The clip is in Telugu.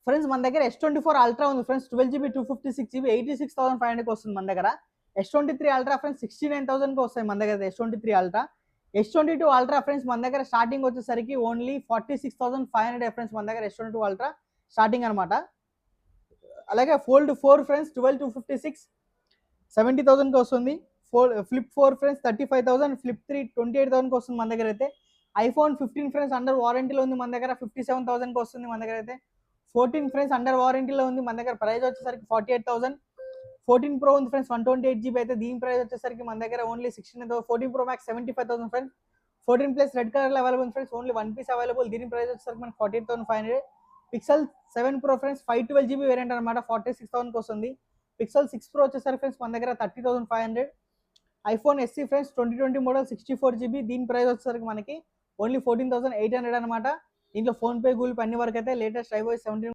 ఫ్రెండ్స్ మన దగ్గర S24 అల్ట్రా ఉంది ఫ్రెండ్స్, 12GB 256GB 86,500కి వస్తుంది మన దగ్గర. S23 అల్ట్రా ఫ్రెండ్స్ 69,000కి వస్తాయి మన దగ్గర S23 ultra. S22 ultra friends మన దగ్గర స్టార్టింగ్ వచ్చేసరికి ఓన్లీ 46,500 ఫ్రెండ్స్ మన దగ్గర S22 అల్ట్రా స్టార్టింగ్ అనమాట. అలాగే ఫోల్డ్ 4 ఫ్రెండ్స్ 12 256 70,000కి వస్తుంది. ఫ్లిప్ 4 ఫ్రెండ్స్ 35,000, ఫ్లిప్ 3 28,000కి వస్తుంది మన దగ్గర అయితే. iPhone 15 ఫ్రెండ్స్ అండర్ వారంటీలో ఉంది మన దగ్గర, 57,000కి వస్తుంది మన దగ్గర అయితే. 14 ఫ్రెండ్స్ అండర్ వారంటీలో ఉంది మన దగ్గర, ప్రైస్ వచ్చేసరికి 48,000. 14 Pro ఉంది ఫ్రెండ్స్ 128GB అయితే, దీని ప్రైస్ వచ్చేసరికి మన దగ్గర only 16,000. 14 Pro Max 75,000 friends. 14 plus red కలర్లో అవైలబుల్ ఉంది ఫ్రెండ్స్, ఓన్లీ 1 పీస్ అవైలబుల్, దీని ప్రైస్ వచ్చేసరికి మనకి 48,500. Pixel 7 Pro friends 512GB variant అనమాట, 46,000కి వస్తుంది. Pixel 6 Pro వచ్చేసరికి ఫ్రెండ్స్ మన దగ్గర 30,500. iPhone SE friends 2020 model 64GB, దీని ప్రైస్ వచ్చేసరికి మనకి ఓన్లీ 14,800 అనమాట. దీంట్లో ఫోన్పే, గూగుల్ పే అన్ని వరకు అయితే లేటెస్ట్ iOS 17